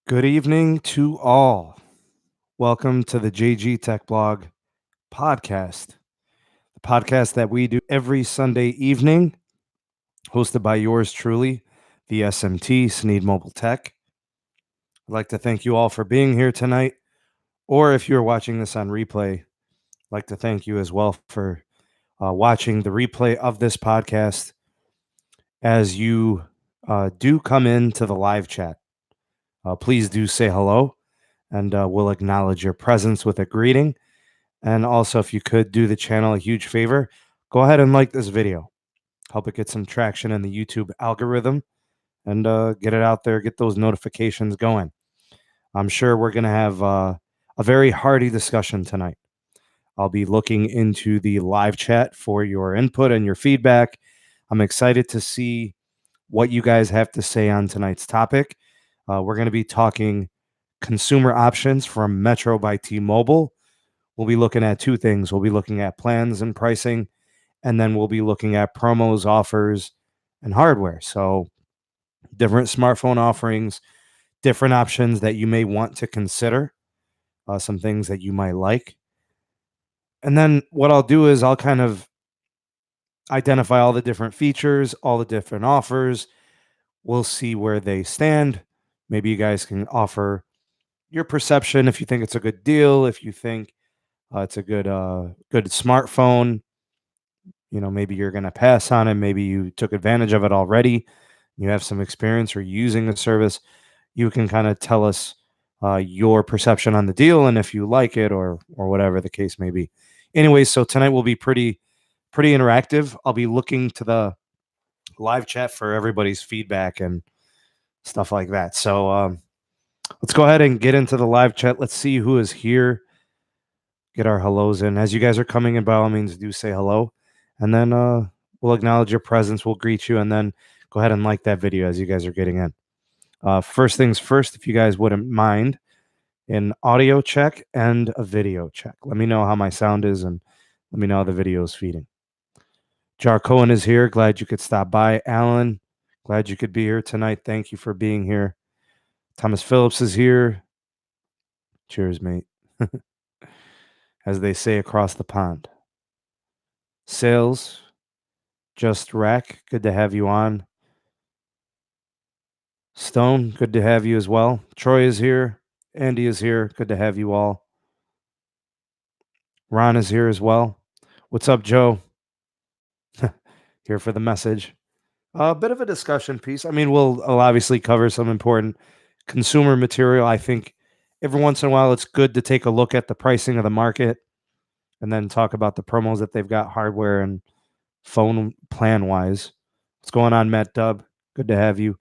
Good evening to all. Welcome to the JGTechBlog podcast, the podcast that we do every Sunday evening, hosted by yours truly, the SMT, Sneed Mobile Tech. I'd like to thank you all for being here tonight, or if you're watching this on replay, I'd like to thank you as well for watching the replay of this podcast as you do come into the live chat. Please do say hello, and we'll acknowledge your presence with a greeting. And also, if you could do the channel a huge favor, go ahead and like this video. Help it get some traction in the YouTube algorithm and get it out there, get those notifications going. I'm sure we're going to have a very hearty discussion tonight. I'll be looking into the live chat for your input and your feedback. I'm excited to see what you guys have to say on tonight's topic. We're going to be talking consumer options from Metro by Tmobile. We'll be looking at two things. We'll be looking at plans and pricing, and then we'll be looking at promos, offers, and hardware. So different smartphone offerings, different options that you may want to consider, some things that you might like. And then what I'll do is I'll kind of identify all the different features, all the different offers. We'll see where they stand. Maybe you guys can offer your perception if you think it's a good deal, if you think it's a good smartphone. Maybe you're going to pass on it. Maybe you took advantage of it already. You have some experience or using the service. You can kind of tell us your perception on the deal and if you like it or whatever the case may be. Anyway, so tonight will be pretty interactive. I'll be looking to the live chat for everybody's feedback and stuff like that. So let's go ahead and get into the live chat. Let's see who is here. Get our hellos in. As you guys are coming in, by all means, do say hello. And then we'll acknowledge your presence. We'll greet you. And then go ahead and like that video as you guys are getting in. First things first, if you guys wouldn't mind, an audio check and a video check. Let me know how my sound is and let me know how the video is feeding. Jar Cohen is here. Glad you could stop by. Alan, glad you could be here tonight. Thank you for being here. Thomas Phillips is here. Cheers, mate. As they say across the pond. Sales, Just Rack, good to have you on. Stone, good to have you as well. Troy is here. Andy is here. Good to have you all. Ron is here as well. What's up, Joe? Here for the message. A bit of a discussion piece. I mean, I'll obviously cover some important consumer material. I think every once in a while it's good to take a look at the pricing of the market and then talk about the promos that they've got hardware and phone plan wise. What's going on, Matt Dubb? Good to have you.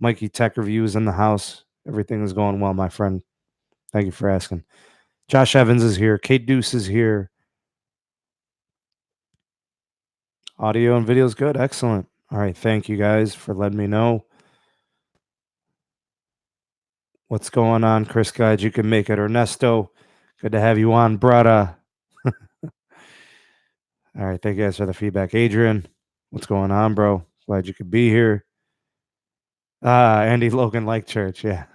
Mikey Tech Reviews in the house. Everything is going well, my friend. Thank you for asking. Josh Evans is here. Kate Deuce is here. Audio and video is good. Excellent. All right. Thank you guys for letting me know what's going on. Chris, glad you can make it. Ernesto, good to have you on, brother. All right. Thank you guys for the feedback. Adrian, what's going on, bro? Glad you could be here. Andy Logan Like Church. Yeah.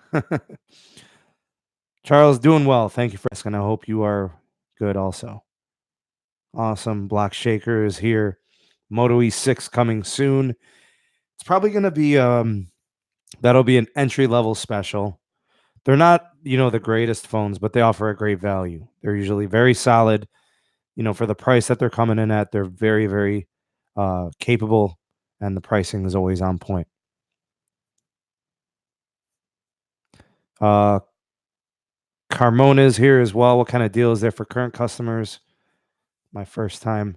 Charles, doing well. Thank you for asking. I hope you are good also. Awesome. Block Shaker is here. Moto E6 coming soon. It's probably going to be that'll be an entry level special. They're not, the greatest phones, but they offer a great value. They're usually very solid. For the price that they're coming in at, they're very, very capable, and the pricing is always on point. Carmona is here as well. What kind of deal is there for current customers? My first time.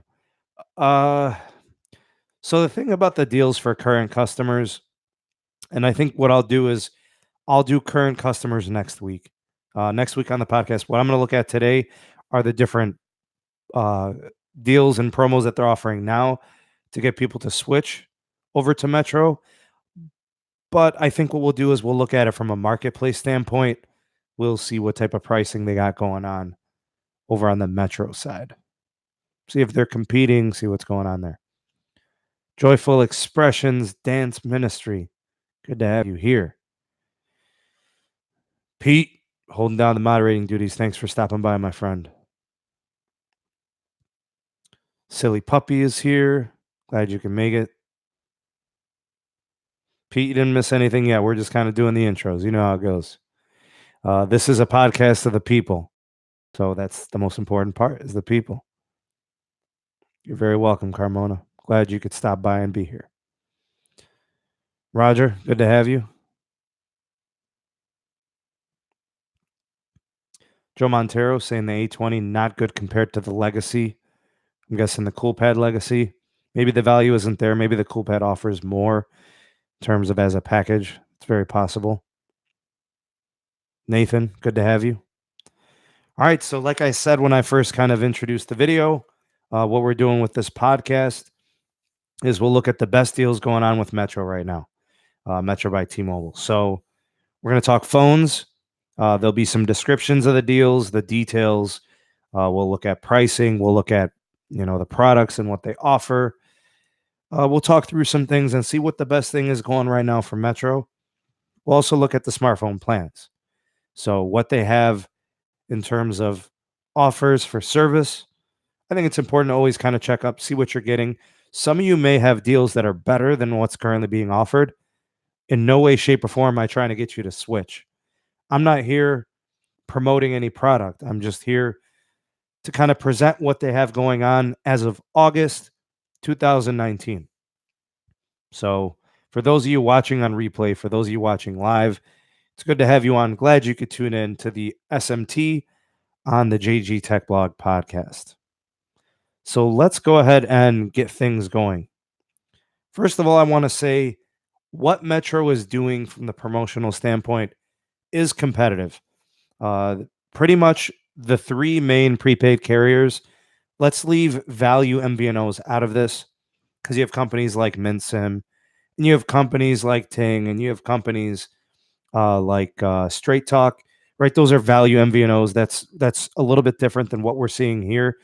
So the thing about the deals for current customers, and I think what I'll do is I'll do current customers next week. Next week on the podcast, what I'm going to look at today are the different deals and promos that they're offering now to get people to switch over to Metro. But I think what we'll do is we'll look at it from a marketplace standpoint. We'll see what type of pricing they got going on over on the Metro side. See if they're competing, see what's going on there. Joyful Expressions Dance Ministry. Good to have you here. Pete, holding down the moderating duties. Thanks for stopping by, my friend. Silly Puppy is here. Glad you can make it. Pete, you didn't miss anything yet. We're just kind of doing the intros. You know how it goes. This is a podcast of the people. So that's the most important part, is the people. You're very welcome, Carmona. Glad you could stop by and be here. Roger, good to have you. Joe Montero saying the A20 not good compared to the Legacy. I'm guessing the CoolPad Legacy. Maybe the value isn't there. Maybe the CoolPad offers more in terms of as a package. It's very possible. Nathan, good to have you. All right, so like I said when I first kind of introduced the video, what we're doing with this podcast is we'll look at the best deals going on with Metro right now, Metro by T-Mobile. So we're going to talk phones. There'll be some descriptions of the deals, the details. We'll look at pricing. We'll look at the products and what they offer. We'll talk through some things and see what the best thing is going right now for Metro. We'll also look at the smartphone plans. So what they have in terms of offers for service. I think it's important to always kind of check up, see what you're getting. Some of you may have deals that are better than what's currently being offered. In no way, shape, or form am I trying to get you to switch. I'm not here promoting any product. I'm just here to kind of present what they have going on as of August 2019. So for those of you watching on replay, for those of you watching live, it's good to have you on. Glad you could tune in to the SMT on the JGTechBlog podcast. So let's go ahead and get things going. First of all, I want to say what Metro is doing from the promotional standpoint is competitive. Pretty much the three main prepaid carriers. Let's leave value MVNOs out of this because you have companies like MintSim, and you have companies like Ting, and you have companies like Straight Talk. Right, those are value MVNOs. That's a little bit different than what we're seeing here.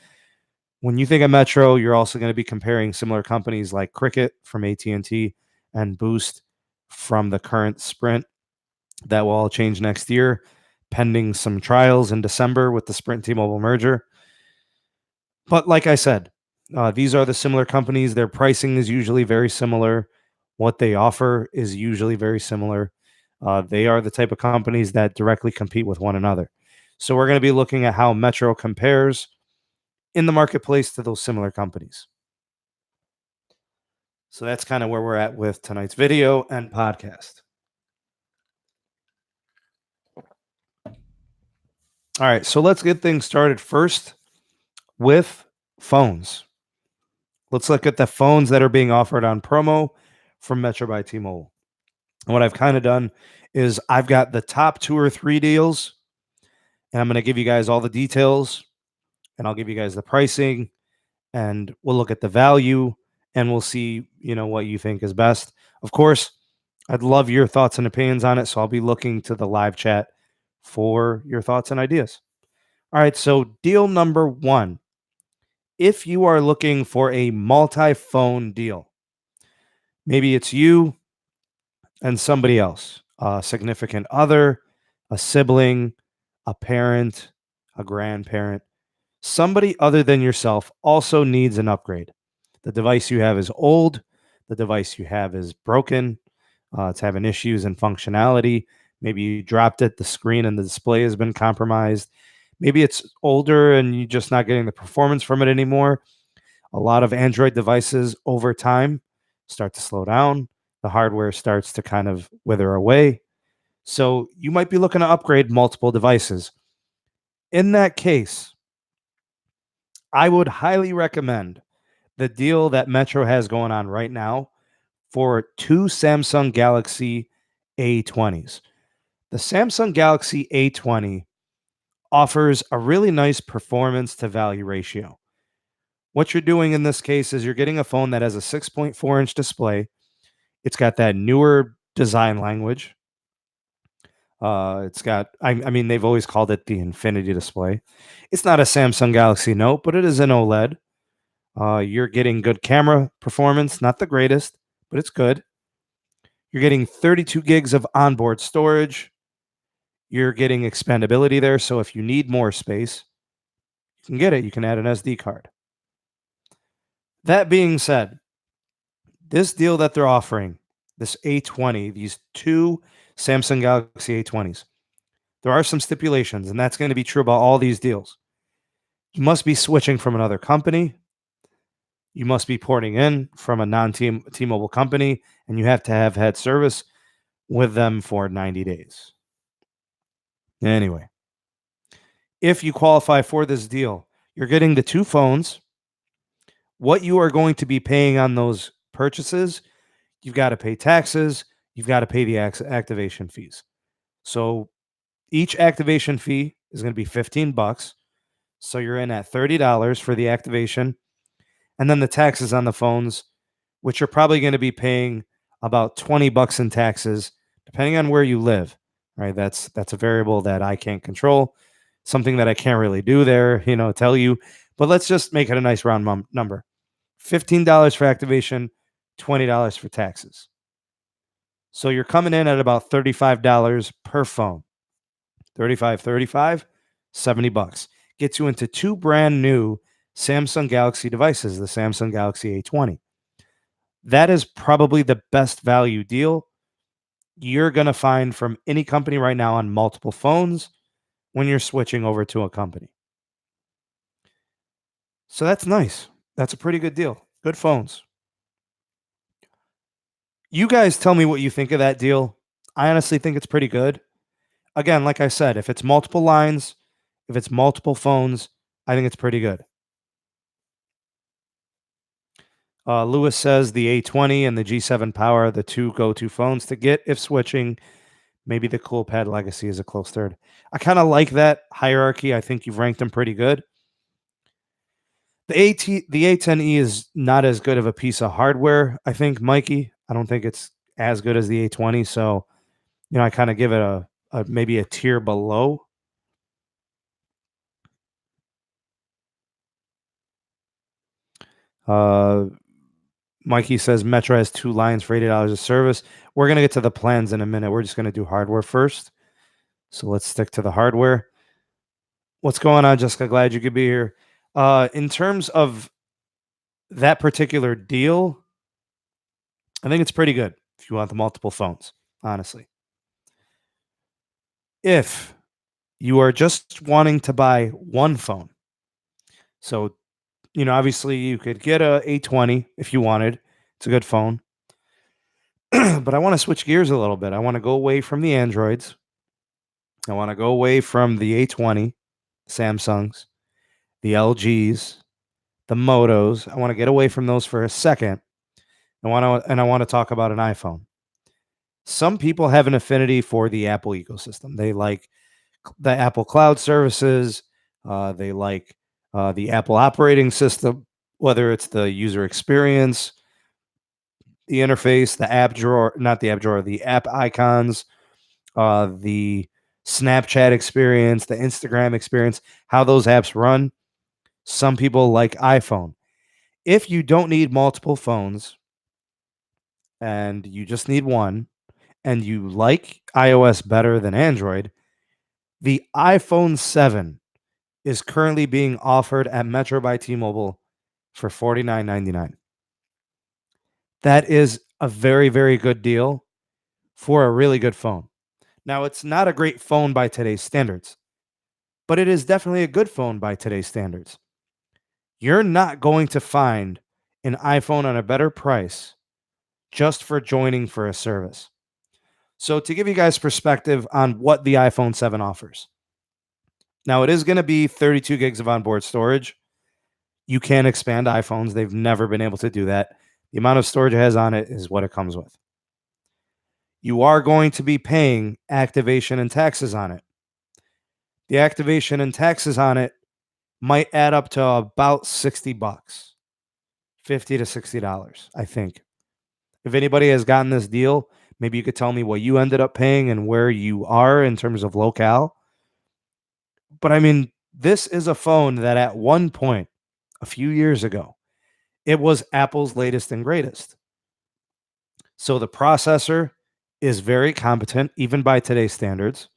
When you think of Metro, you're also going to be comparing similar companies like Cricket from AT&T and Boost from the current Sprint. That will all change next year, pending some trials in December with the Sprint T-Mobile merger. But like I said, these are the similar companies. Their pricing is usually very similar. What they offer is usually very similar. They are the type of companies that directly compete with one another. So we're going to be looking at how Metro compares in the marketplace to those similar companies. So that's kind of where we're at with tonight's video and podcast. All right, so let's get things started first with phones. Let's look at the phones that are being offered on promo from Metro by T-Mobile. And what I've kind of done is I've got the top 2 or 3 deals, and I'm going to give you guys all the details, and I'll give you guys the pricing, and we'll look at the value, and we'll see, what you think is best. Of course, I'd love your thoughts and opinions on it, so I'll be looking to the live chat for your thoughts and ideas. All right, so deal number 1. If you are looking for a multi-phone deal, maybe it's you and somebody else, a significant other, a sibling, a parent, a grandparent, somebody other than yourself also needs an upgrade. The device you have is old. The device you have is broken. It's having issues in functionality. Maybe you dropped it, the screen and the display has been compromised. Maybe it's older and you're just not getting the performance from it anymore. A lot of Android devices over time start to slow down. The hardware starts to kind of wither away. So you might be looking to upgrade multiple devices. In that case, I would highly recommend the deal that Metro has going on right now for 2 Samsung Galaxy A20s. The Samsung Galaxy A20 offers a really nice performance to value ratio. What you're doing in this case is you're getting a phone that has a 6.4-inch display. It's got that newer design language. It's got, I mean, they've always called it the Infinity display. It's not a Samsung Galaxy Note, but it is an OLED. You're getting good camera performance, not the greatest, but it's good. You're getting 32 gigs of onboard storage. You're getting expandability there. So if you need more space, you can get it. You can add an SD card. That being said, this deal that they're offering, this A20, these two Samsung Galaxy A20s, there are some stipulations, and that's going to be true about all these deals. You must be switching from another company. You must be porting in from a non-T-Mobile company, and you have to have had service with them for 90 days. Anyway, if you qualify for this deal, you're getting the two phones. What you are going to be paying on those purchases, you've got to pay taxes, you've got to pay the activation fees. So each activation fee is going to be $15. So you're in at $30 for the activation. And then the taxes on the phones, which you're probably going to be paying about $20 in taxes, depending on where you live. Right? That's a variable that I can't control, something that I can't really do there, tell you. But let's just make it a nice round number. $15 for activation, $20 for taxes. So you're coming in at about $35 per phone. 35, $70. Gets you into two brand new Samsung Galaxy devices, the Samsung Galaxy A20. That is probably the best value deal you're going to find from any company right now on multiple phones when you're switching over to a company. So that's nice. That's a pretty good deal. Good phones. You guys tell me what you think of that deal. I honestly think it's pretty good. Again, like I said, if it's multiple lines, if it's multiple phones, I think it's pretty good. Lewis says the A20 and the G7 Power are the two go-to phones to get if switching. Maybe the CoolPad Legacy is a close third. I kind of like that hierarchy. I think you've ranked them pretty good. The A10e is not as good of a piece of hardware, I think, Mikey. I don't think it's as good as the A20. So, I kind of give it a maybe a tier below. Mikey says Metro has two lines for $80 of service. We're going to get to the plans in a minute. We're just going to do hardware first. So let's stick to the hardware. What's going on, Jessica? Glad you could be here. In terms of that particular deal, I think it's pretty good if you want the multiple phones, honestly. If you are just wanting to buy one phone, so, obviously you could get a A20 if you wanted. It's a good phone. But I want to switch gears a little bit. I want to go away from the Androids. I want to go away from the A20, Samsungs, the LGs, the Motos. I want to get away from those for a second. I want to talk about an iPhone. Some people have an affinity for the Apple ecosystem. They like the Apple cloud services. They like the Apple operating system, whether it's the user experience, the interface, the app drawer, not the app drawer, the app icons, the Snapchat experience, the Instagram experience, how those apps run. Some people like iPhone. If you don't need multiple phones and you just need one and you like iOS better than Android, the iPhone 7 is currently being offered at Metro by T-Mobile for $49.99. That is a very, very good deal for a really good phone. Now, it's not a great phone by today's standards, but it is definitely a good phone by today's standards. You're not going to find an iPhone on a better price just for joining for a service. So to give you guys perspective on what the iPhone 7 offers. Now, it is going to be 32 gigs of onboard storage. You can expand iPhones. They've never been able to do that. The amount of storage it has on it is what it comes with. You are going to be paying activation and taxes on it. The activation and taxes on it might add up to about $60, $50 to $60, I think. If anybody has gotten this deal, maybe you could tell me what you ended up paying and where you are in terms of locale. But I mean, this is a phone that at one point, a few years ago, it was Apple's latest and greatest. So the processor is very competent, even by today's standards.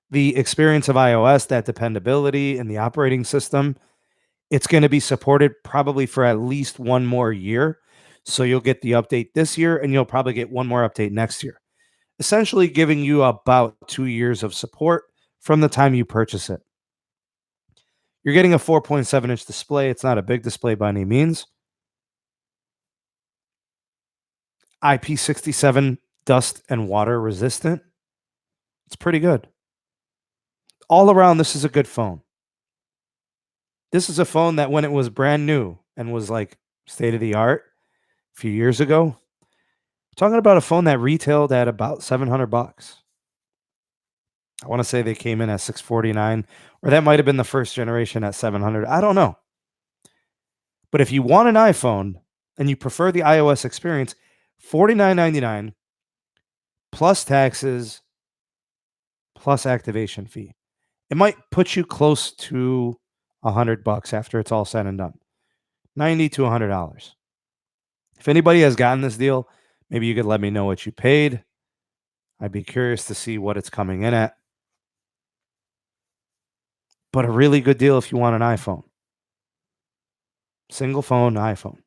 The experience of iOS, that dependability and the operating system, it's going to be supported probably for at least one more year. So you'll get the update this year and you'll probably get one more update next year, essentially giving you about 2 years of support from the time you purchase it. You're getting a 4.7-inch display. It's not a big display by any means. IP67 dust and water resistant. It's pretty good. All around, this is a good phone. This is a phone that when it was brand new and was like state of the art a few years ago, talking about a phone that retailed at about $700. I want to say they came in at 649, or that might have been the first generation at 700. I don't know. But if you want an iPhone and you prefer the iOS experience, $49.99 plus taxes plus activation fee. It might put you close to $100 after it's all said and done. $90 to $100. If anybody has gotten this deal, maybe you could let me know what you paid. I'd be curious to see what it's coming in at. But a really good deal if you want an iPhone. Single phone iPhone.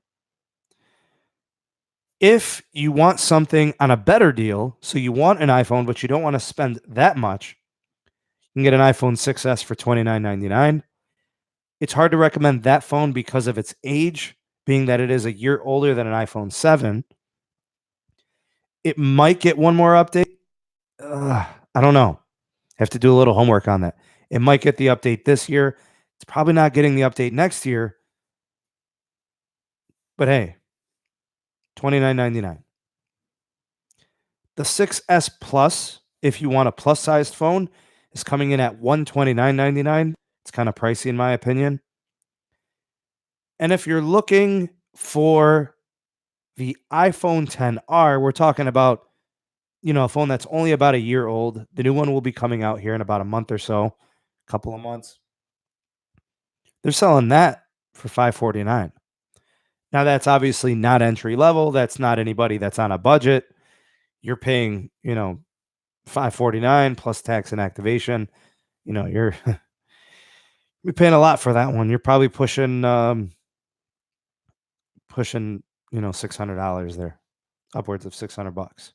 If you want something on a better deal, so you want an iPhone, but you don't want to spend that much, you can get an iPhone 6S for $29.99. It's hard to recommend that phone because of its age, being that it is a year older than an iPhone 7. It might get one more update. I don't know. Have to do a little homework on that. It might get the update this year. It's probably not getting the update next year. But hey, $29.99. The 6S Plus, if you want a plus-sized phone, is coming in at $129.99. It's kind of pricey in my opinion. And if you're looking for the iPhone XR, we're talking about, a phone that's only about a year old. The new one will be coming out here in about a month or so, a couple of months. They're selling that for $549. Now, that's obviously not entry level. That's not anybody that's on a budget. You're paying, $549 plus tax and activation. You're paying a lot for that one. You're probably pushing $600 there, upwards of $600.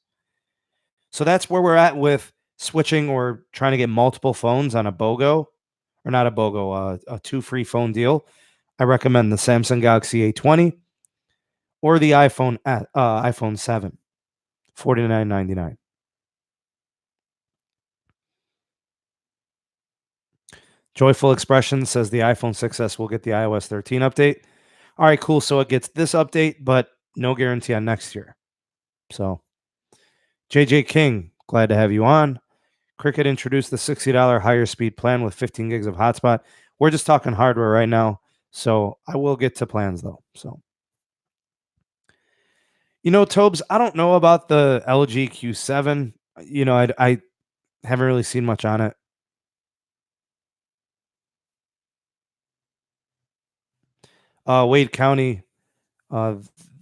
So that's where we're at with switching or trying to get multiple phones on a BOGO, or not a BOGO, a two free phone deal. I recommend the Samsung Galaxy A20 or the iPhone 7, $49.99. Joyful Expression says the iPhone 6S will get the iOS 13 update. All right, cool. So it gets this update, but no guarantee on next year. So, JJ King, glad to have you on. Cricket introduced the $60 higher speed plan with 15 gigs of hotspot. We're just talking hardware right now, so I will get to plans though. So, Tobes, I don't know about the LG Q7. I haven't really seen much on it. Wade County,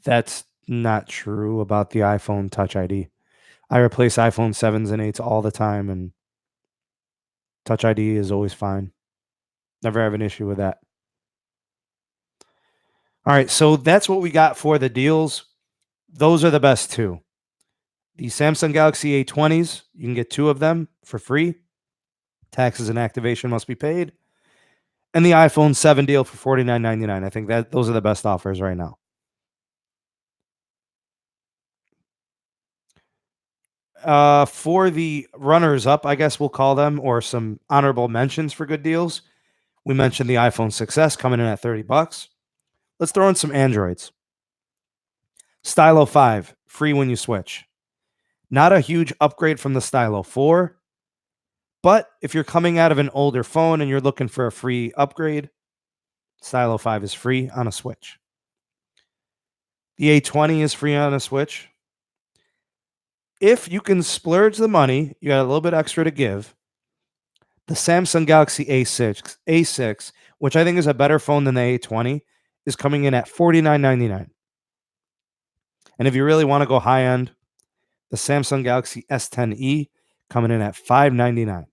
that's not true about the iPhone Touch ID. I replace iPhone 7s and 8s all the time, and Touch ID is always fine. Never have an issue with that. All right, so that's what we got for the deals. Those are the best two. The Samsung Galaxy A20s, you can get two of them for free. Taxes and activation must be paid. And the iPhone 7 deal for $49.99. I think that those are the best offers right now. For the runners up, I guess we'll call them, or some honorable mentions for good deals. We mentioned the iPhone 6S coming in at $30. Let's throw in some Androids. Stylo 5, free when you switch. Not a huge upgrade from the Stylo 4, but if you're coming out of an older phone and you're looking for a free upgrade, Stylo 5 is free on a Switch. The A20 is free on a Switch. If you can splurge the money, you got a little bit extra to give. The Samsung Galaxy A6, which I think is a better phone than the A20, is coming in at $49.99. And if you really want to go high end, the Samsung Galaxy S10e coming in at $599.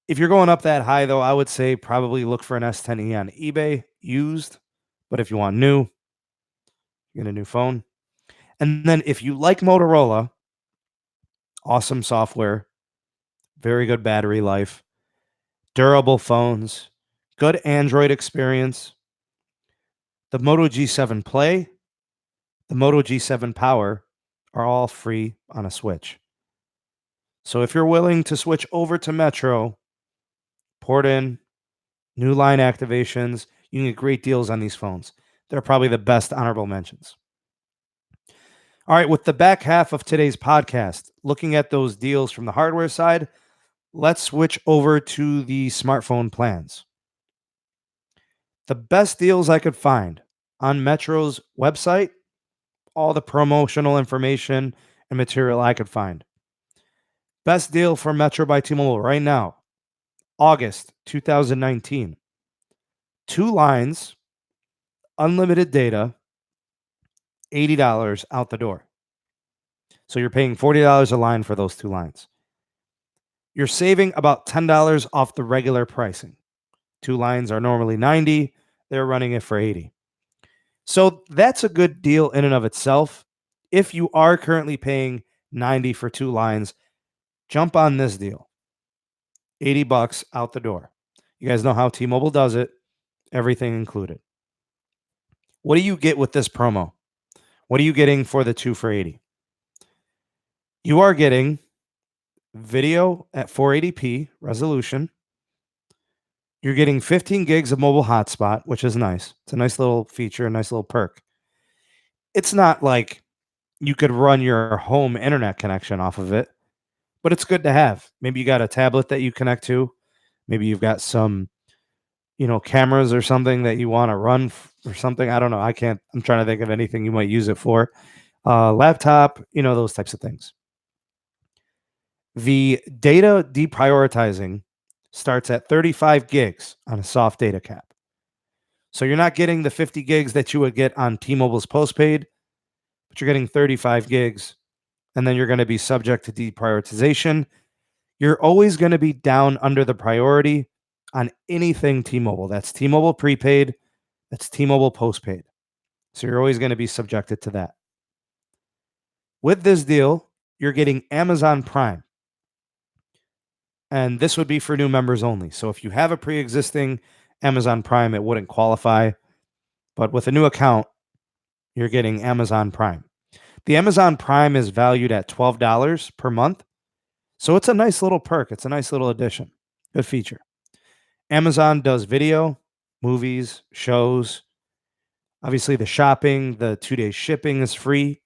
If you're going up that high, though, I would say probably look for an S10e on eBay used. But if you want new, get a new phone. And then if you like Motorola, awesome software, very good battery life, durable phones, good Android experience. The Moto G7 Play, the Moto G7 Power are all free on a Switch. So if you're willing to switch over to Metro, port in, new line activations, you can get great deals on these phones. They're probably the best honorable mentions. All right, with the back half of today's podcast, looking at those deals from the hardware side, let's switch over to the smartphone plans. The best deals I could find on Metro's website, all the promotional information and material I could find. Best deal for Metro by T-Mobile right now, August 2019. 2 lines, unlimited data, $80 out the door. So you're paying $40 a line for those 2 lines. You're saving about $10 off the regular pricing. 2 lines are normally $90. They're running it for $80. So that's a good deal in and of itself. If you are currently paying $90 for 2 lines, jump on this deal. $80 out the door. You guys know how T-Mobile does it. Everything included. What do you get with this promo? What are you getting for the 2 for $80? You are getting video at 480p resolution. You're getting 15 gigs of mobile hotspot, which is nice. It's a nice little feature, a nice little perk. It's not like you could run your home internet connection off of it, but it's good to have. Maybe you got a tablet that you connect to. Maybe you've got some, cameras or something that you want to run or something. I don't know. I'm trying to think of anything you might use it for. Laptop, those types of things. The data deprioritizing starts at 35 gigs on a soft data cap. So you're not getting the 50 gigs that you would get on T-Mobile's postpaid, but you're getting 35 gigs, and then you're going to be subject to deprioritization. You're always going to be down under the priority on anything T-Mobile. That's T-Mobile prepaid, that's T-Mobile postpaid. So you're always going to be subjected to that. With this deal, you're getting Amazon Prime. And this would be for new members only. So if you have a pre-existing Amazon Prime, it wouldn't qualify. But with a new account, you're getting Amazon Prime. The Amazon Prime is valued at $12 per month. So it's a nice little perk. It's a nice little addition. Good feature. Amazon does video, movies, shows. Obviously, the shopping, the 2-day shipping is free.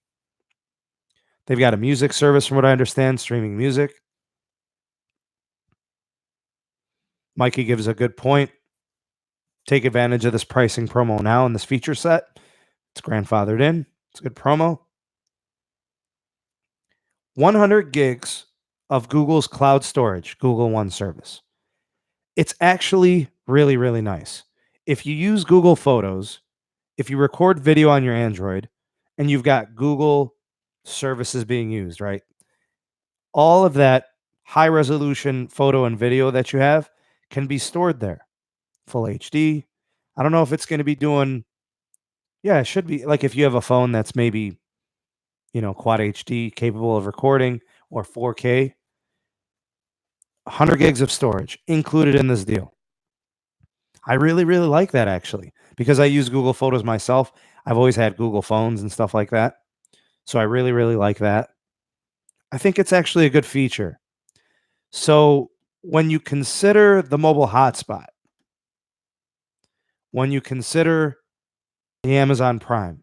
They've got a music service, from what I understand, streaming music. Mikey gives a good point. Take advantage of this pricing promo now in this feature set. It's grandfathered in. It's a good promo. 100 gigs of Google's cloud storage, Google One service. It's actually really, really nice. If you use Google Photos, if you record video on your Android, and you've got Google services being used, right? All of that high resolution photo and video that you have can be stored there. Full HD. I don't know if it's going to be doing, it should be, like if you have a phone that's maybe, quad HD capable of recording, or 4K, 100 gigs of storage included in this deal. I really, really like that, actually, because I use Google Photos myself. I've always had Google phones and stuff like that. So I really, really like that. I think it's actually a good feature. So when you consider the mobile hotspot, when you consider the Amazon Prime,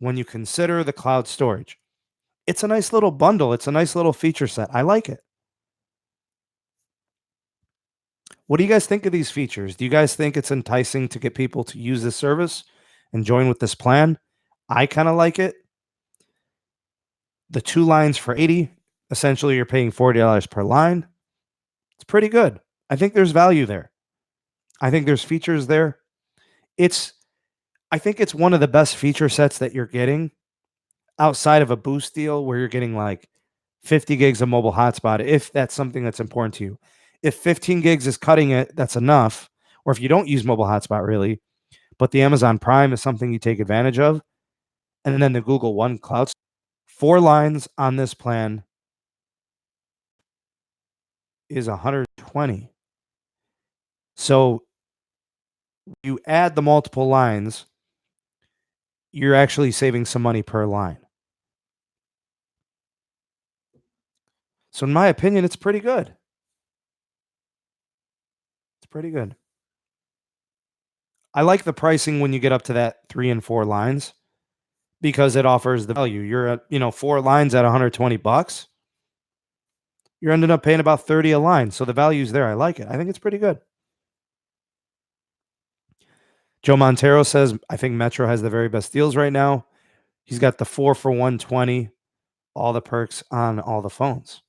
when you consider the cloud storage, it's a nice little bundle. It's a nice little feature set. I like it. What do you guys think of these features? Do you guys think it's enticing to get people to use this service and join with this plan? I kind of like it. The 2 lines for $80, essentially you're paying $40 per line. It's pretty good. I think there's value there. I think there's features there. I think it's one of the best feature sets that you're getting outside of a boost deal where you're getting like 50 gigs of mobile hotspot, if that's something that's important to you. If 15 gigs is cutting it, that's enough. Or if you don't use mobile hotspot really, but the Amazon Prime is something you take advantage of, and then the Google One Cloud, 4 lines on this plan is 120. So you add the multiple lines, you're actually saving some money per line. So in my opinion, it's pretty good. It's pretty good. I like the pricing when you get up to that 3 and 4 lines because it offers the value. You're at, 4 lines at $120. You're ending up paying about 30 a line. So the value's there. I like it. I think it's pretty good. Joe Montero says, I think Metro has the very best deals right now. He's got the 4 for 120, all the perks on all the phones.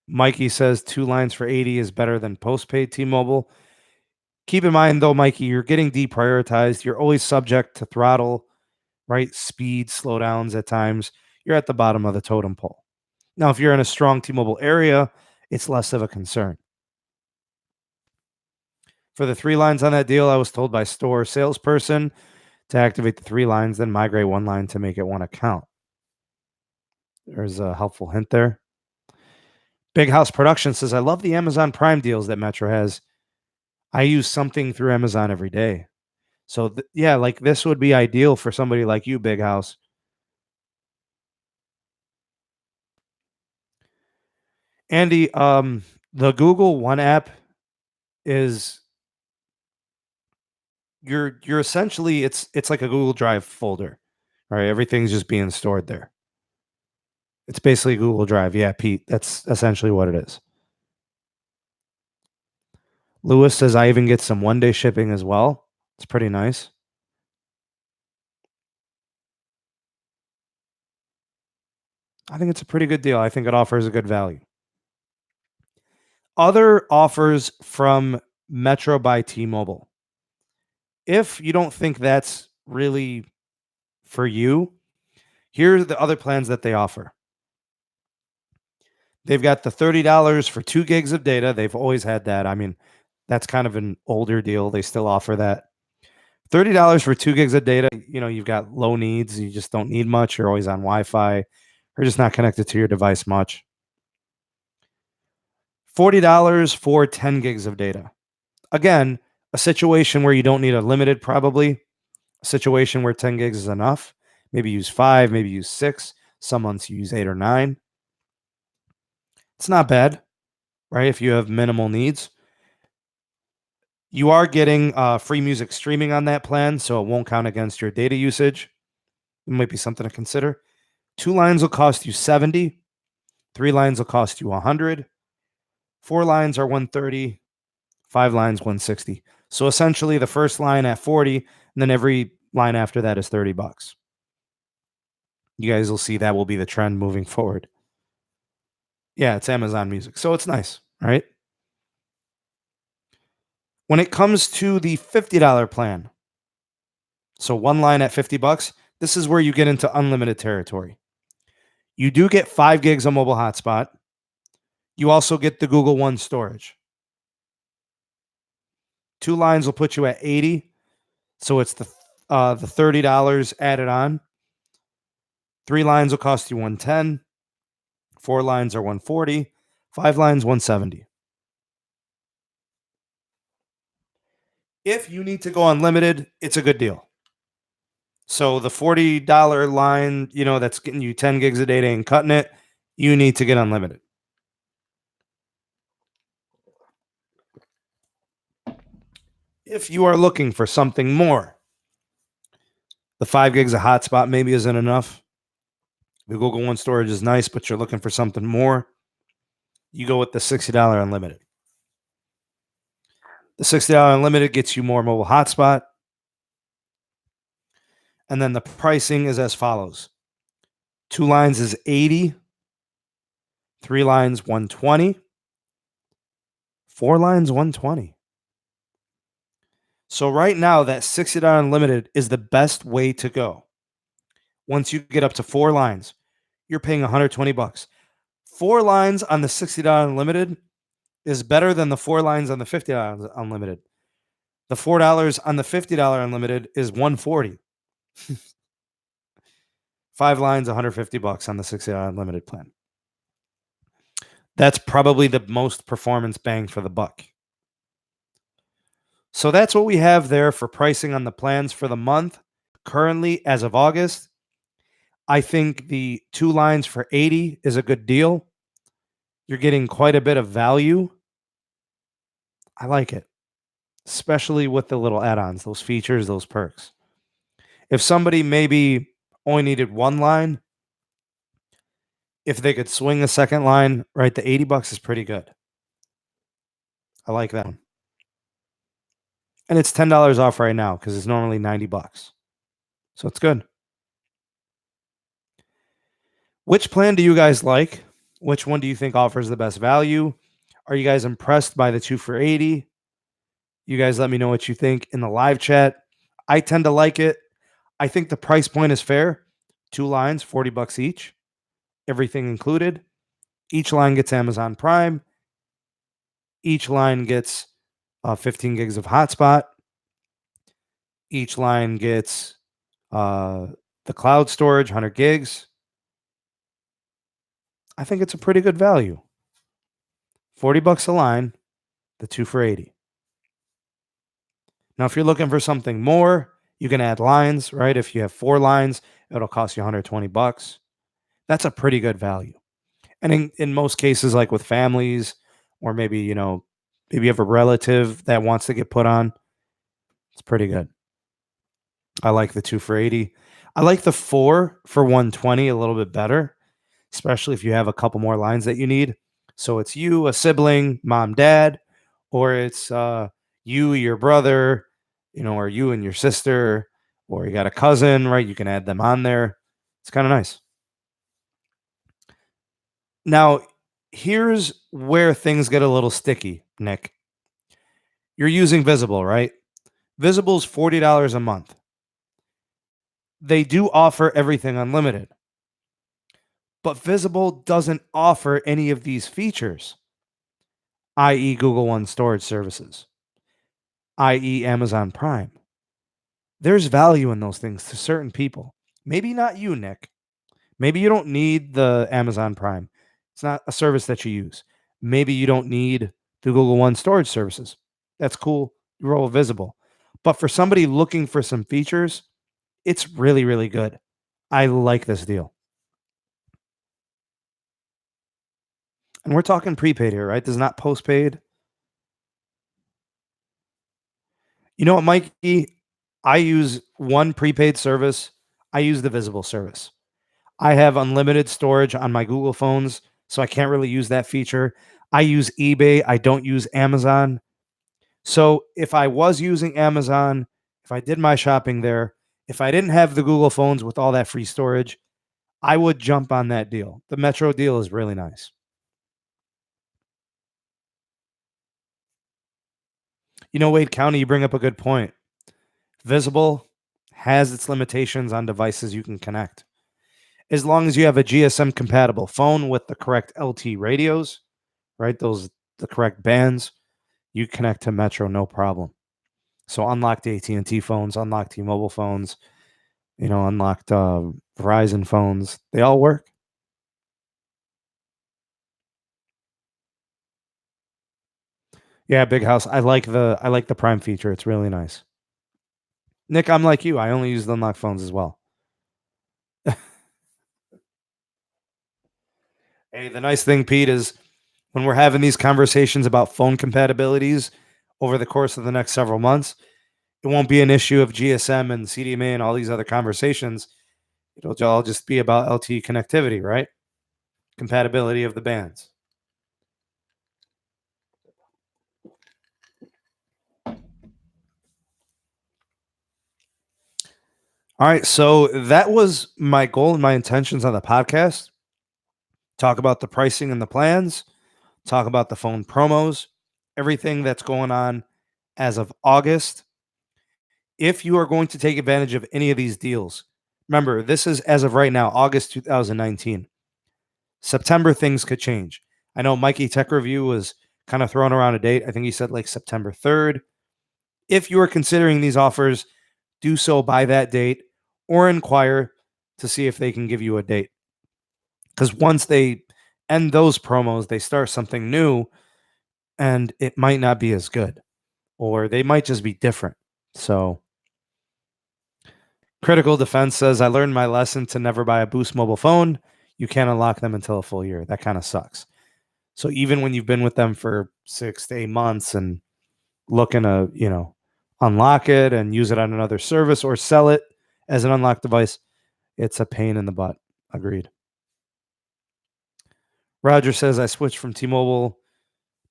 Mikey says 2 lines for 80 is better than postpaid T-Mobile. Keep in mind, though, Mikey, you're getting deprioritized. You're always subject to throttle, right? Speed slowdowns at times. You're at the bottom of the totem pole. Now, if you're in a strong T-Mobile area, it's less of a concern. For the 3 lines on that deal, I was told by store salesperson to activate the 3 lines, then migrate 1 line to make it one account. There's a helpful hint there. Big House Production says, I love the Amazon Prime deals that Metro has. I use something through Amazon every day. So, yeah, like this would be ideal for somebody like you, Big House. Andy, the Google One app is you're essentially it's like a Google Drive folder, right? Everything's just being stored there. It's basically Google Drive. Yeah, Pete, that's essentially what it is. Lewis says I even get some 1-day shipping as well. It's pretty nice. I think it's a pretty good deal. I think it offers a good value. Other offers from Metro by T-Mobile. If you don't think that's really for you, here are the other plans that they offer. They've got the $30 for 2 gigs of data. They've always had that. I mean, that's kind of an older deal. They still offer that. $30 for 2 gigs of data. You've got low needs. You just don't need much. You're always on Wi-Fi. You're just not connected to your device much. $40 for 10 gigs of data. Again, a situation where you don't need unlimited, probably. A situation where 10 gigs is enough. Maybe use 5, maybe use 6. Some months you use 8 or 9. It's not bad, right? If you have minimal needs. You are getting free music streaming on that plan, so it won't count against your data usage. It might be something to consider. 2 lines will cost you 70. 3 lines will cost you 100. 4 lines are 130. 5 lines 160. So essentially the first line at 40, and then every line after that is $30. You guys will see that will be the trend moving forward. Yeah, it's Amazon Music. So it's nice, right? When it comes to the $50 plan, so 1 line at $50, this is where you get into unlimited territory. You do get 5 gigs of mobile hotspot. You also get the Google One storage. 2 lines will put you at 80. So it's the $30 added on. 3 lines will cost you 110. 4 lines are 140. 5 lines 170. If you need to go unlimited, it's a good deal. So the $40 line, that's getting you 10 gigs of data and cutting it, you need to get unlimited. If you are looking for something more, the 5 gigs of hotspot maybe isn't enough. The Google One storage is nice, but you're looking for something more. You go with the $60 unlimited. The $60 unlimited gets you more mobile hotspot. And then the pricing is as follows. 2 lines is 80. 3 lines 120. 4 lines 120. So right now, that $60 unlimited is the best way to go. Once you get up to 4 lines, you're paying $120. 4 lines on the $60 unlimited is better than the 4 lines on the $50 unlimited. The $4 on the $50 unlimited is $140. 5 lines, $150 on the $60 unlimited plan. That's probably the most performance bang for the buck. So that's what we have there for pricing on the plans for the month. Currently, as of August, I think the 2 lines for $80 is a good deal. You're getting quite a bit of value. I like it, especially with the little add-ons, those features, those perks. If somebody maybe only needed 1 line, if they could swing a second line, right, the $80 is pretty good. I like that one. And it's $10 off right now because it's normally $90. So it's good. Which plan do you guys like? Which one do you think offers the best value? Are you guys impressed by the 2 for $80? You guys let me know what you think in the live chat. I tend to like it. I think the price point is fair. 2 lines, $40 each, everything included. Each line gets Amazon Prime. Each line gets 15 gigs of hotspot. Each line gets the cloud storage, 100 gigs. I think it's a pretty good value. $40 a line, the 2 for $80. Now, if you're looking for something more, you can add lines, right? If you have 4 lines, it'll cost you $120. That's a pretty good value. And in most cases, like with families, or maybe, maybe you have a relative that wants to get put on, it's pretty good. I like the 2 for $80. I like the 4 for $120 a little bit better, especially if you have a couple more lines that you need. So it's you, a sibling, mom, dad, or it's you, your brother, or you and your sister, or you got a cousin, right? You can add them on there. It's kind of nice. Now, here's where things get a little sticky, Nick. You're using Visible, right? Visible's $40 a month. They do offer everything unlimited, but Visible doesn't offer any of these features, i.e., Google One storage services, i.e., Amazon Prime. There's value in those things to certain people. Maybe not you, Nick. Maybe you don't need the Amazon Prime. It's not a service that you use. Maybe you don't need the Google One storage services. That's cool. You roll Visible. But for somebody looking for some features, it's really, really good. I like this deal. And we're talking prepaid here, right? This is not postpaid. You know what, Mikey? I use one prepaid service. I use the Visible service. I have unlimited storage on my Google phones, so I can't really use that feature. I use eBay. I don't use Amazon. So if I was using Amazon, if I did my shopping there, if I didn't have the Google phones with all that free storage, I would jump on that deal. The Metro deal is really nice. Wade County, you bring up a good point. Visible has its limitations on devices you can connect. As long as you have a GSM compatible phone with the correct LT radios, right? The correct bands, you connect to Metro no problem. So unlocked AT&T phones, unlocked T-Mobile phones, unlocked Verizon phones, they all work. Yeah, big house. I like the Prime feature. It's really nice. Nick, I'm like you. I only use the unlocked phones as well. Hey, the nice thing, Pete, is when we're having these conversations about phone compatibilities over the course of the next several months, it won't be an issue of GSM and CDMA and all these other conversations. It'll all just be about LTE connectivity, right? Compatibility of the bands. All right, so that was my goal and my intentions on the podcast. Talk about the pricing and the plans, talk about the phone promos, everything that's going on as of August. If you are going to take advantage of any of these deals, Remember, this is as of right now, August 2019. September, things could change. I know Mikey Tech Review was kind of throwing around a date. I think he said like September 3rd. If you are considering these offers, do so by that date or inquire to see if they can give you a date. Because once they end those promos, they start something new and it might not be as good or they might just be different. So, Critical Defense says, I learned my lesson to never buy a Boost mobile phone. You can't unlock them until a full year. That kind of sucks. So, even when you've been with them for 6 to 8 months and looking to, unlock it and use it on another service or sell it as an unlocked device, it's a pain in the butt. Agreed. Roger says, I switched from T-Mobile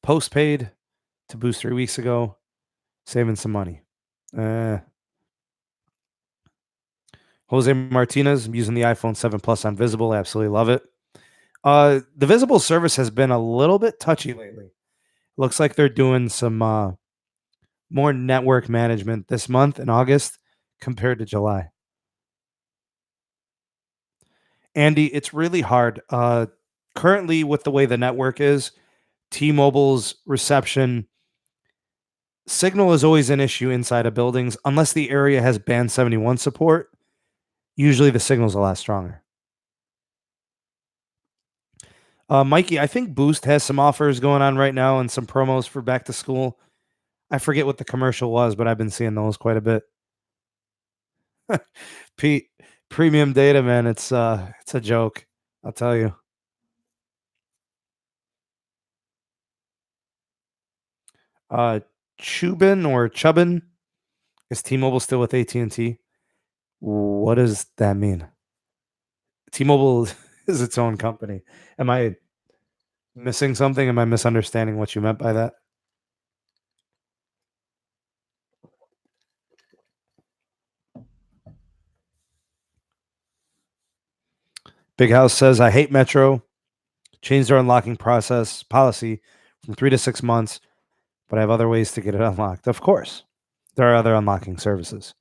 postpaid to Boost 3 weeks ago, saving some money. Jose Martinez, I'm using the iPhone 7 Plus on Visible. Absolutely love it. The Visible service has been a little bit touchy lately. Looks like they're doing some more network management this month in August compared to July. Andy, it's really hard. Currently, with the way the network is, T-Mobile's reception signal is always an issue inside of buildings. Unless the area has band 71 support, usually the signal's a lot stronger. Mikey, I think Boost has some offers going on right now and some promos for back to school. I forget what the commercial was, but I've been seeing those quite a bit. Pete, premium data, man, it's a joke. I'll tell you. Chubin or Chubbin, is T-Mobile still with AT&T? What does that mean? T-Mobile is its own company. Am I missing something? Am I misunderstanding what you meant by that? Big House says, I hate Metro. Changed their unlocking process policy from 3 to 6 months, but I have other ways to get it unlocked. Of course, there are other unlocking services.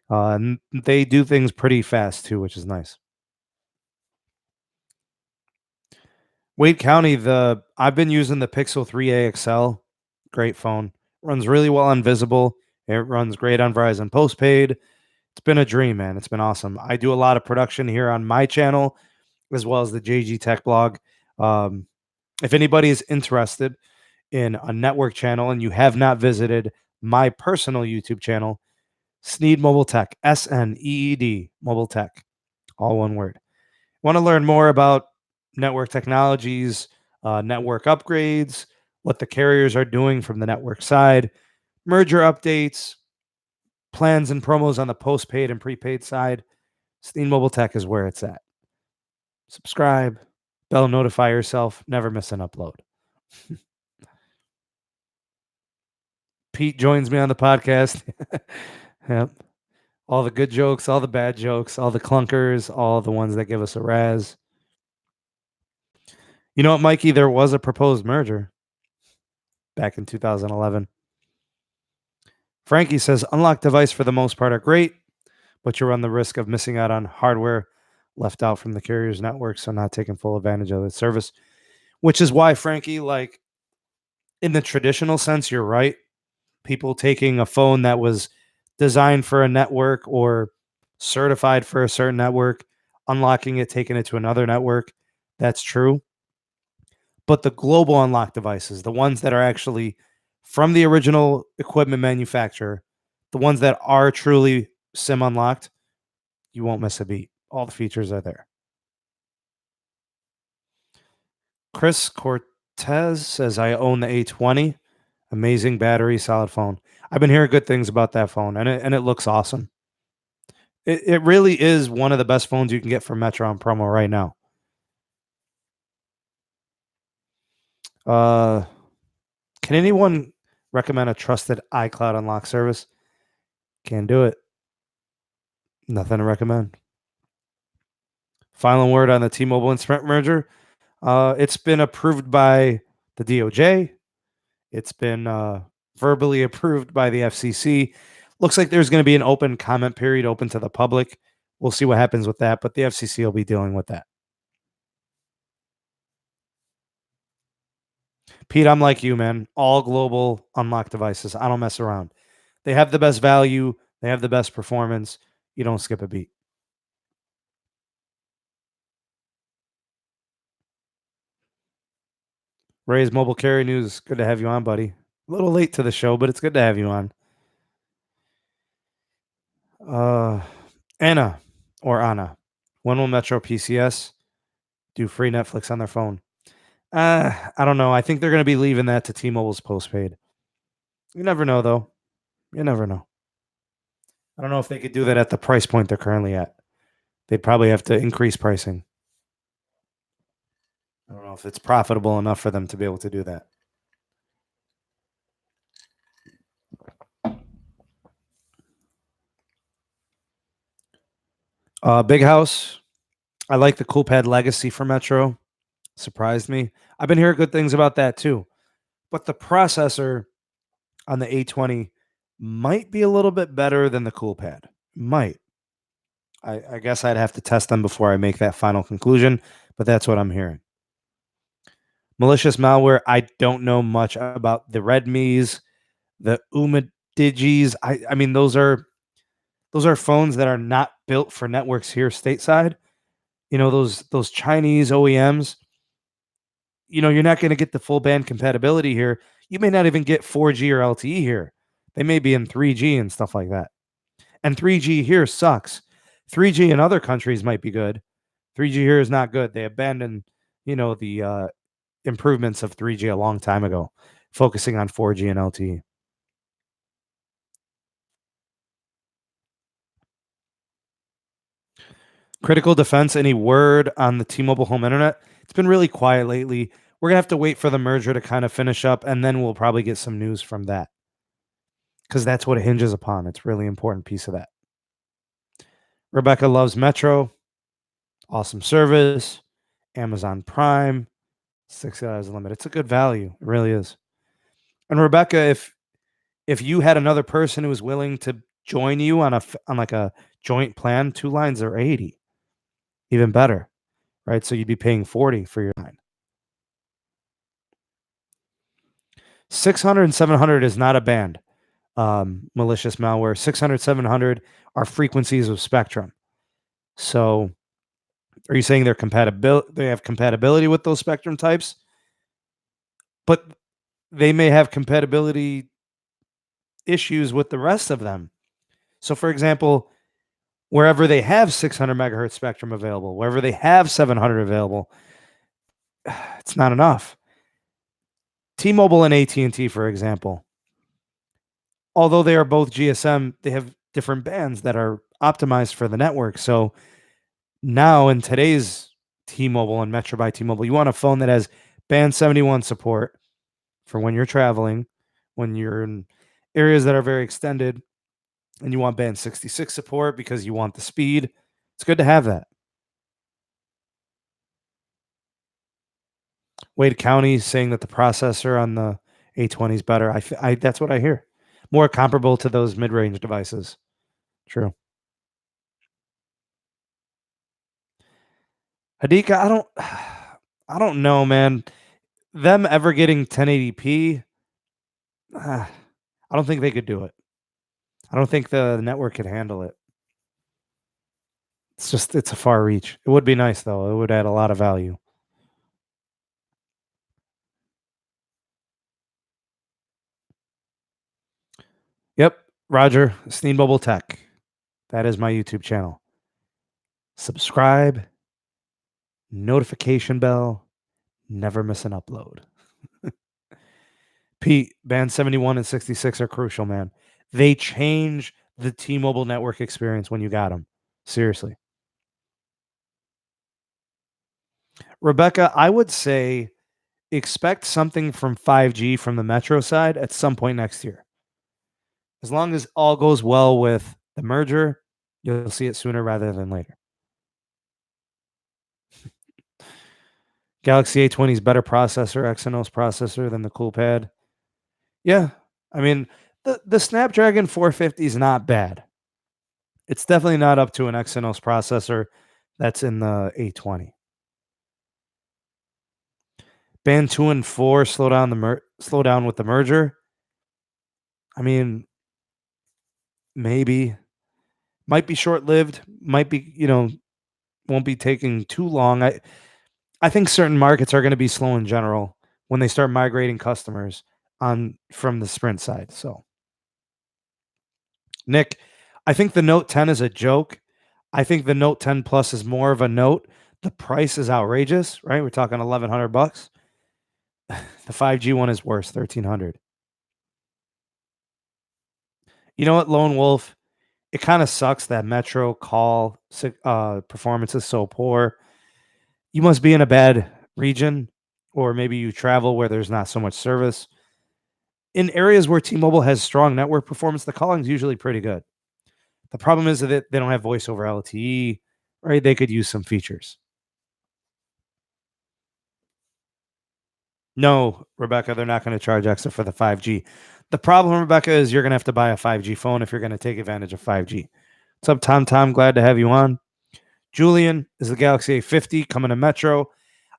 And they do things pretty fast too, which is nice. Wade County, I've been using the Pixel 3a XL. Great phone. Runs really well on Visible. It runs great on Verizon Postpaid. It's been a dream, man. It's been awesome. I do a lot of production here on my channel, as well as the JG Tech blog. If anybody is interested in a network channel and you have not visited my personal YouTube channel, Sneed Mobile Tech, SNEED Mobile Tech, all one word. Want to learn more about network technologies, network upgrades, what the carriers are doing from the network side, merger updates, plans and promos on the postpaid and prepaid side. Sneed Mobile Tech is where it's at. Subscribe, bell notify yourself, never miss an upload. Pete joins me on the podcast. Yep. All the good jokes, all the bad jokes, all the clunkers, all the ones that give us a razz. You know what, Mikey? There was a proposed merger back in 2011. Frankie says, unlocked device for the most part are great, but you run the risk of missing out on hardware left out from the carrier's network, so not taking full advantage of the service. Which is why, Frankie, like in the traditional sense, you're right. People taking a phone that was designed for a network or certified for a certain network, unlocking it, taking it to another network. That's true. But the global unlock devices, the ones that are actually from the original equipment manufacturer, the ones that are truly SIM unlocked, you won't miss a beat. All the features are there. Chris Cortez says, I own the A20. Amazing battery, solid phone. I've been hearing good things about that phone, and it looks awesome. It really is one of the best phones you can get from Metro on promo right now. Can anyone recommend a trusted iCloud unlock service? Can't do it. Nothing to recommend. Final word on the T-Mobile and Sprint merger. It's been approved by the DOJ. It's been verbally approved by the FCC. Looks like there's going to be an open comment period open to the public we'll see what happens with that, but the FCC will be dealing with that. Pete, I'm like you, man. All global unlocked devices. I don't mess around. They have the best value. They have the best performance. You don't skip a beat. Ray's Mobile Carrier News. Good to have you on, buddy. A little late to the show, but it's good to have you on. Anna or Anna. When will Metro PCS do free Netflix on their phone? I don't know. I think they're going to be leaving that to T-Mobile's postpaid. You never know, though. You never know. I don't know if they could do that at the price point they're currently at. They'd probably have to increase pricing. I don't know if it's profitable enough for them to be able to do that. Big House. I like the CoolPad Legacy for Metro. Surprised me. I've been hearing good things about that too. But the processor on the A20 might be a little bit better than the CoolPad. Might. I guess I'd have to test them before I make that final conclusion, but that's what I'm hearing. Malicious malware. I don't know much about the Redmis, the Umadigis. I mean, those are phones that are not built for networks here stateside. You know, those Chinese OEMs, you know, you're not going to get the full band compatibility here. You may not even get 4G or LTE here. They may be in 3G and stuff like that. And 3G here sucks. 3G in other countries might be good. 3G here is not good. They abandoned, the improvements of 3G a long time ago, focusing on 4G and LTE. Critical defense, any word on the T-Mobile home internet? It's been really quiet lately. We're going to have to wait for the merger to kind of finish up, and then we'll probably get some news from that. Because that's what it hinges upon. It's a really important piece of that. Rebecca loves Metro. Awesome service. Amazon Prime. $6 limit. It's a good value. It really is. And Rebecca, if you had another person who was willing to join you on like a joint plan, 2 lines are 80. Even better. Right? So you'd be paying 40 for your line. 600 and 700 is not a band. Malicious malware. 600, 700 are frequencies of spectrum. So are you saying they have compatibility with those spectrum types? But they may have compatibility issues with the rest of them. So for example, wherever they have 600 megahertz spectrum available, wherever they have 700 available, it's not enough. T-Mobile and AT&T, for example, although they are both GSM, they have different bands that are optimized for the network. So now in today's T-Mobile and Metro by T-Mobile, you want a phone that has band 71 support for when you're traveling, when you're in areas that are very extended, and you want band 66 support because you want the speed. It's good to have that. Wade County saying that the processor on the A20 is better. That's what I hear. More comparable to those mid-range devices. True. Hadika, I don't know, man. Them ever getting 1080p, I don't think they could do it. I don't think the network could handle it. It's a far reach. It would be nice though. It would add a lot of value. Yep, Roger, Sneed Mobile Tech. That is my YouTube channel. Subscribe, notification bell, never miss an upload. Pete, band 71 and 66 are crucial, man. They change the T-Mobile network experience when you got them. Seriously. Rebecca, I would say expect something from 5G from the Metro side at some point next year. As long as all goes well with the merger, you'll see it sooner rather than later. Galaxy A20 is better processor, Exynos processor than the CoolPad. Yeah. I mean, the Snapdragon 450 is not bad. It's definitely not up to an Exynos processor that's in the A20. Band 2 and 4 slow down with the merger. I mean, maybe might be short-lived, might be, won't be taking too long. I think certain markets are going to be slow in general when they start migrating customers on from the Sprint side. So, Nick, I think the Note 10 is a joke. I think the Note 10 Plus is more of a Note. The price is outrageous, right? We're talking $1,100. The 5G one is worse, 1,300. You know what, Lone Wolf? It kind of sucks that Metro call performance is so poor. You must be in a bad region, or maybe you travel where there's not so much service. In areas where T-Mobile has strong network performance, the calling is usually pretty good. The problem is that they don't have voice over LTE, right? They could use some features. No, Rebecca, they're not going to charge extra for the 5G. The problem, Rebecca, is you're going to have to buy a 5G phone if you're going to take advantage of 5G. What's up, Tom? Tom, glad to have you on. Julian, is the Galaxy A50 coming to Metro?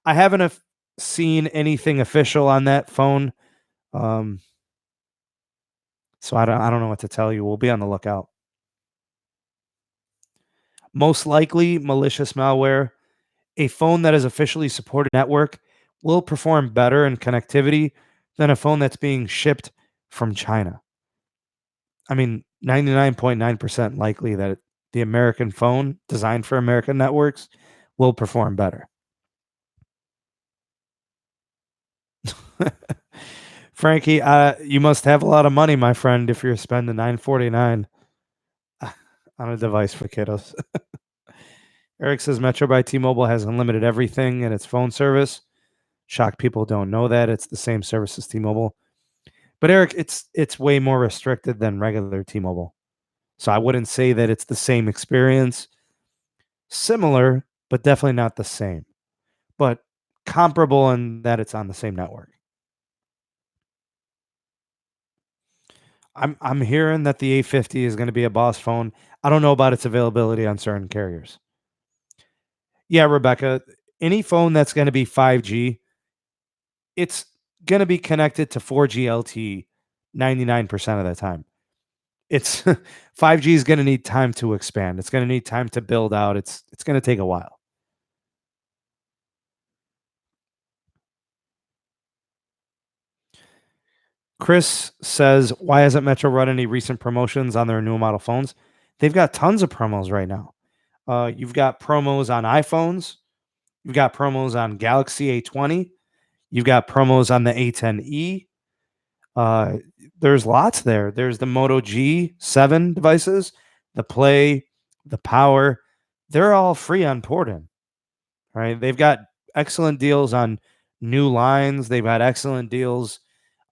I haven't seen anything official on that phone, um, so I don't know what to tell you. We'll be on the lookout. Most likely, malicious malware. A phone that is officially supported network will perform better in connectivity than a phone that's being shipped from China. I mean, 99.9% likely that the American phone designed for American networks will perform better. Frankie, you must have a lot of money, my friend, if you're spending $949 on a device for kiddos. Eric says Metro by T-Mobile has unlimited everything in its phone service. Shocked people don't know that. It's the same service as T-Mobile. But Eric, it's way more restricted than regular T-Mobile. So I wouldn't say that it's the same experience. Similar, but definitely not the same. But comparable in that it's on the same network. I'm hearing that the A50 is going to be a boss phone. I don't know about its availability on certain carriers. Yeah, Rebecca, any phone that's going to be 5G, it's going to be connected to 4G LTE 99% of the time. It's 5G is going to need time to expand. It's going to need time to build out. It's going to take a while. Chris says, why hasn't Metro run any recent promotions on their new model phones? They've got tons of promos right now. You've got promos on iPhones. You've got promos on Galaxy A20. You've got promos on the A10e. Uh, there's lots there. There's the Moto G7 devices, the Play, the Power. They're all free on port-in, right? They've got excellent deals on new lines. They've got excellent deals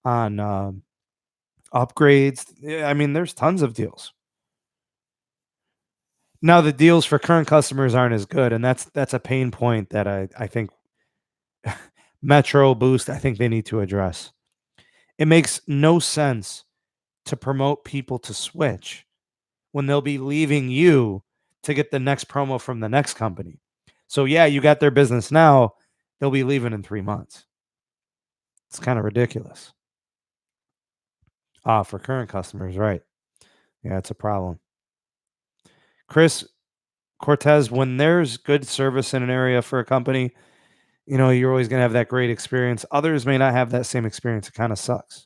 on upgrades. Yeah, I mean, there's tons of deals. Now the deals for current customers aren't as good, and that's a pain point that I think Metro Boost, I think they need to address. It makes no sense to promote people to switch when they'll be leaving you to get the next promo from the next company. So yeah, you got their business now, they'll be leaving in 3 months. It's kind of ridiculous. Ah, for current customers, right. Yeah, it's a problem. Chris Cortez, when there's good service in an area for a company, you're always going to have that great experience. Others may not have that same experience. It kind of sucks.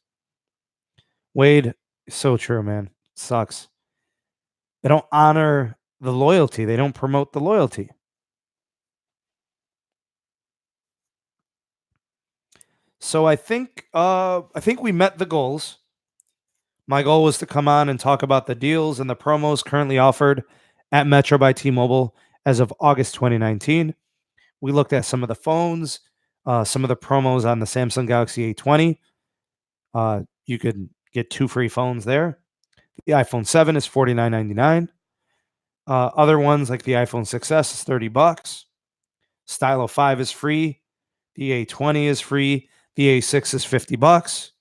Wade, so true, man. Sucks. They don't honor the loyalty. They don't promote the loyalty. So I think we met the goals. My goal was to come on and talk about the deals and the promos currently offered at Metro by T-Mobile as of August 2019. We looked at some of the phones, some of the promos on the Samsung Galaxy A20. You could get 2 free phones there. The iPhone 7 is $49.99. Other ones like the iPhone 6s is $30. Stylo 5 is free. The A20 is free. The A6 is $50.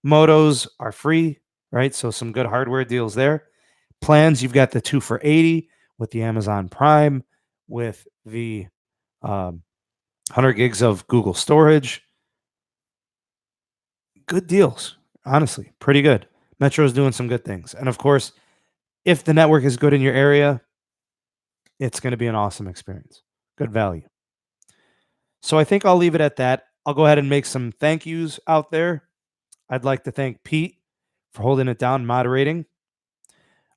Motos are free, right? So some good hardware deals there. plans, you've got the 2 for $80 with the Amazon Prime, with the 100 gigs of Google storage. Good deals, honestly, pretty good. Metro is doing some good things. And of course, if the network is good in your area, it's going to be an awesome experience. Good value. So I think I'll leave it at that. I'll go ahead and make some thank yous out there. I'd like to thank Pete for holding it down, moderating.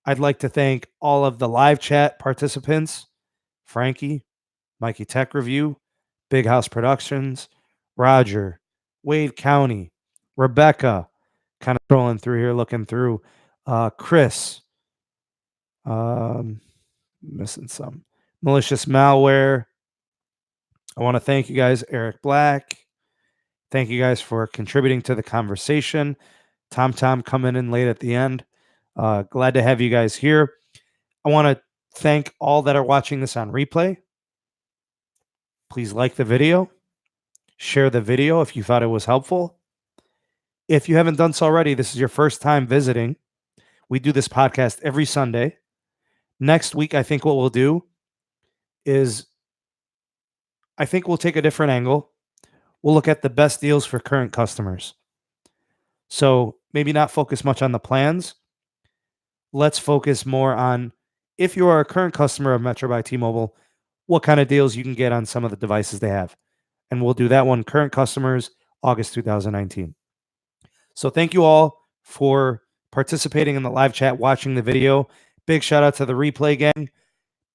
I'd like to thank all of the live chat participants, Frankie, Mikey Tech Review, Big House Productions, Roger, Wade County, Rebecca, kind of scrolling through here, looking through, Chris, missing some, Malicious Malware. I want to thank you guys, Eric Black. Thank you guys for contributing to the conversation. Tom coming in late at the end. Glad to have you guys here. I want to thank all that are watching this on replay. Please like the video. Share the video if you thought it was helpful. If you haven't done so already, this is your first time visiting. We do this podcast every Sunday. Next week, I think what we'll do is I think we'll take a different angle. We'll look at the best deals for current customers. So maybe not focus much on the plans. Let's focus more on, if you are a current customer of Metro by T-Mobile, what kind of deals you can get on some of the devices they have. And we'll do that one, current customers, August 2019. So thank you all for participating in the live chat, watching the video. Big shout out to the replay gang.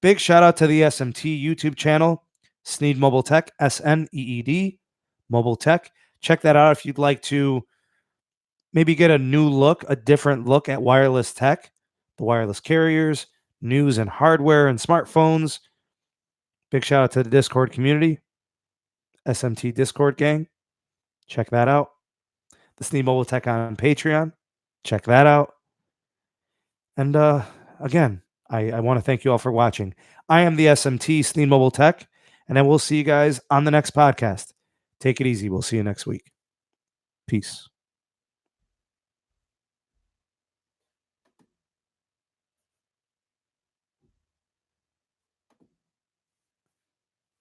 Big shout out to the SMT YouTube channel, Sneed Mobile Tech, SNEED Mobile Tech. Check that out if you'd like to maybe get a new look, a different look at wireless tech, the wireless carriers, news and hardware and smartphones. Big shout out to the Discord community, SMT Discord gang. Check that out. The Sneed Mobile Tech on Patreon. Check that out. And again, I want to thank you all for watching. I am the SMT, Sneed Mobile Tech, and I will see you guys on the next podcast. Take it easy. We'll see you next week. Peace.